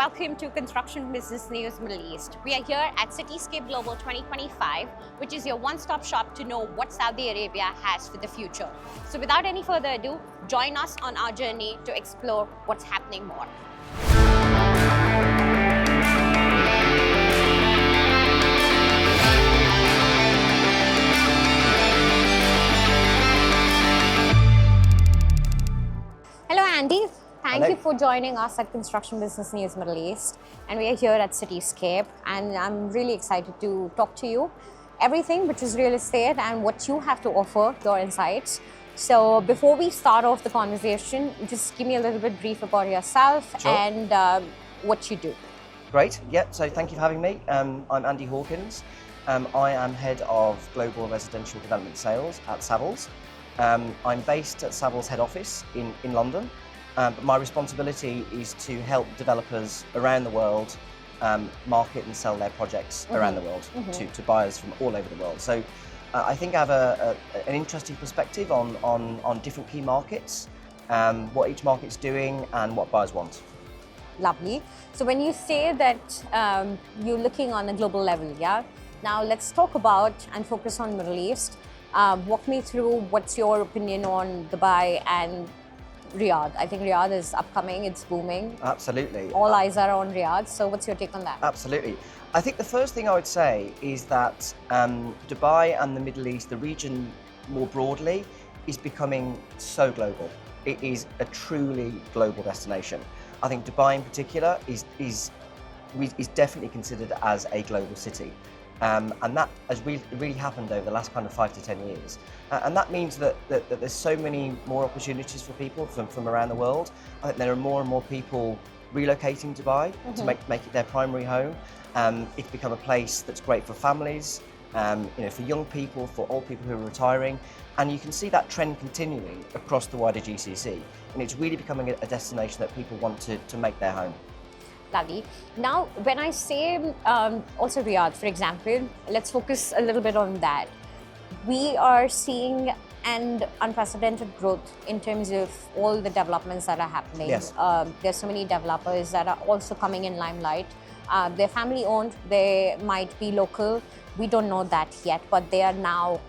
welcome to Construction Business News Middle East. We are here at Cityscape Global 2025, which is your one-stop shop to know what Saudi Arabia has for the future. So without any further ado, join us on our journey to explore what's happening more. Hello, Andy. Thank you for joining us at Construction Business News Middle East. And we are here at Cityscape, and I'm really excited to talk to you everything which is real estate and what you have to offer, your insights. So before we start off the conversation, just give me a little bit brief about yourself and what you do. Great. Yep. So thank you for having me. I'm Andy Hawkins. I am head of global residential development sales at Savills. I'm based at Savills head office in London. But my responsibility is to help developers around the world market and sell their projects around the world to buyers from all over the world. So I think I have an interesting perspective on different key markets, what each market's doing and what buyers want. Lovely. So when you say that you're looking on a global level, yeah? Now let's talk about and focus on Middle East. Walk me through what's your opinion on Dubai and Riyadh. I think Riyadh is upcoming, it's booming. Absolutely. All eyes are on Riyadh. So what's your take on that? Absolutely. I think the first thing I would say is that Dubai and the Middle East, the region more broadly, is becoming so global. It is a truly global destination. I think Dubai in particular is definitely considered as a global city. And that has really happened over the last kind of 5 to 10 years. And that means that there's so many more opportunities for people from around the world. I think there are more and more people relocating to Dubai to make it their primary home. It's become a place that's great for families, for young people, for old people who are retiring. And you can see that trend continuing across the wider GCC. And it's really becoming a destination that people want to make their home. Lovely. Now, when I say also Riyadh, for example, let's focus a little bit on that. We are seeing an unprecedented growth in terms of all the developments that are happening. Yes. There's so many developers that are also coming in limelight. They're family owned, they might be local. We don't know that yet, but they are now,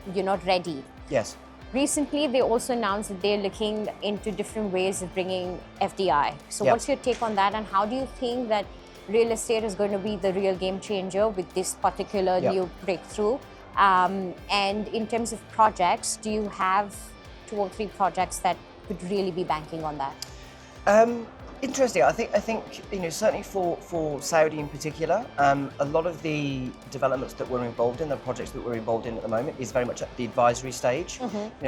ready. Yes. Recently, they also announced that they're looking into different ways of bringing FDI. So what's your take on that, and how do you think that real estate is going to be the real game changer with this particular new breakthrough? And in terms of projects, do you have 2 or 3 projects that could really be banking on that? Interesting. I think certainly for Saudi in particular, a lot of the developments that we're involved in, the projects that we're involved in at the moment, is very much at the advisory stage.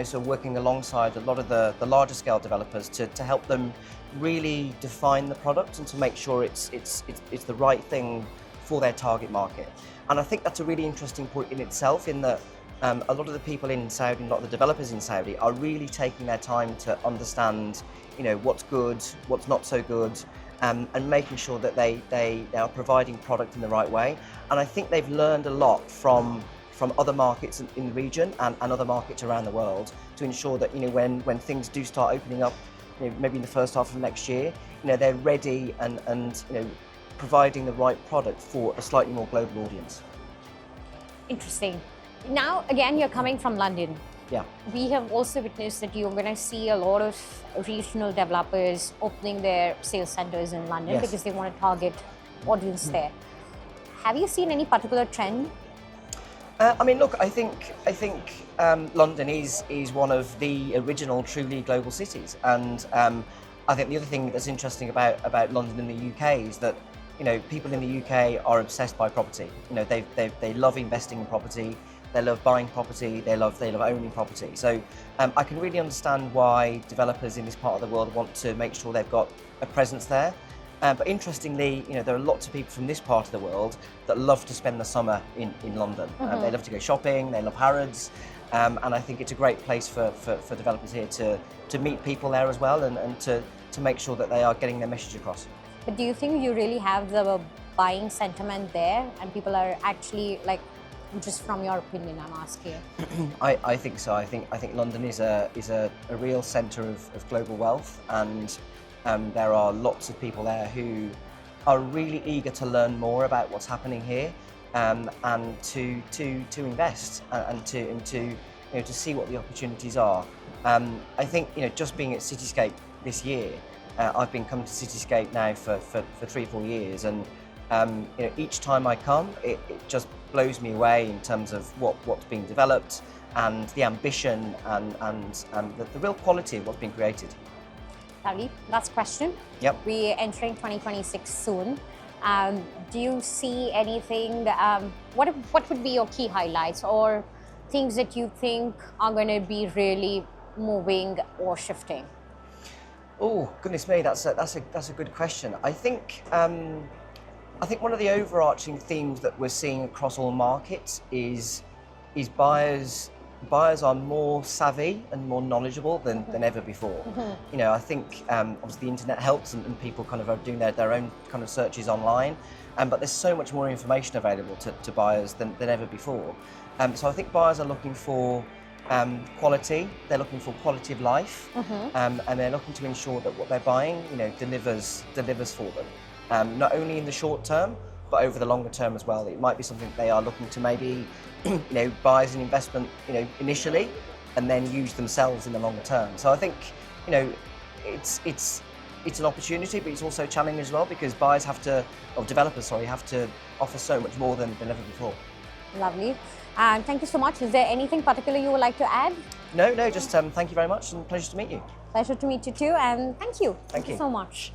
So working alongside a lot of the larger scale developers to help them really define the product and to make sure it's the right thing for their target market. And I think that's a really interesting point in itself, in that a lot of the people in Saudi, a lot of the developers in Saudi are really taking their time to understand what's good, what's not so good, and making sure that they are providing product in the right way. And I think they've learned a lot from other markets in the region and other markets around the world to ensure that when things do start opening up, maybe in the first half of next year, they're ready and providing the right product for a slightly more global audience. Interesting. Now, again, you're coming from London. Yeah. We have also witnessed that you're going to see a lot of regional developers opening their sales centers in London because they want to target audience there. Have you seen any particular trend? Look, I think London is one of the original truly global cities, and I think the other thing that's interesting about London in the UK is that people in the UK are obsessed by property. They love investing in property. They love buying property, they love owning property. So I can really understand why developers in this part of the world want to make sure they've got a presence there. But interestingly, there are lots of people from this part of the world that love to spend the summer in London. They love to go shopping, they love Harrods, and I think it's a great place for developers here to meet people there as well and to make sure that they are getting their message across. But do you think you really have the buying sentiment there, and people are actually just from your opinion, I'm asking? I think so. I think London is a real centre of global wealth, and there are lots of people there who are really eager to learn more about what's happening here, and to invest and to see what the opportunities are. I think just being at Cityscape this year, I've been coming to Cityscape now for 3-4 years, and each time I come, it just blows me away in terms of what's being developed and the ambition and the real quality of what's being created. Lovely. Last question. Yep. We're entering 2026 soon. Do you see anything? What would be your key highlights or things that you think are going to be really moving or shifting? Oh goodness me, that's a good question. I think one of the overarching themes that we're seeing across all markets is buyers are more savvy and more knowledgeable than ever before. I think obviously the internet helps and people kind of are doing their own kind of searches online, but there's so much more information available to buyers than ever before. So I think buyers are looking for quality, they're looking for quality of life, and they're looking to ensure that what they're buying delivers for them, not only in the short term, but over the longer term as well. It might be something they are looking to maybe buy as an investment initially and then use themselves in the longer term. So I think it's an opportunity, but it's also challenging as well, because developers have to offer so much more than ever before. Lovely. And thank you so much. Is there anything particular you would like to add? No, just thank you very much and pleasure to meet you. Pleasure to meet you too, and thank you. Thank you So much.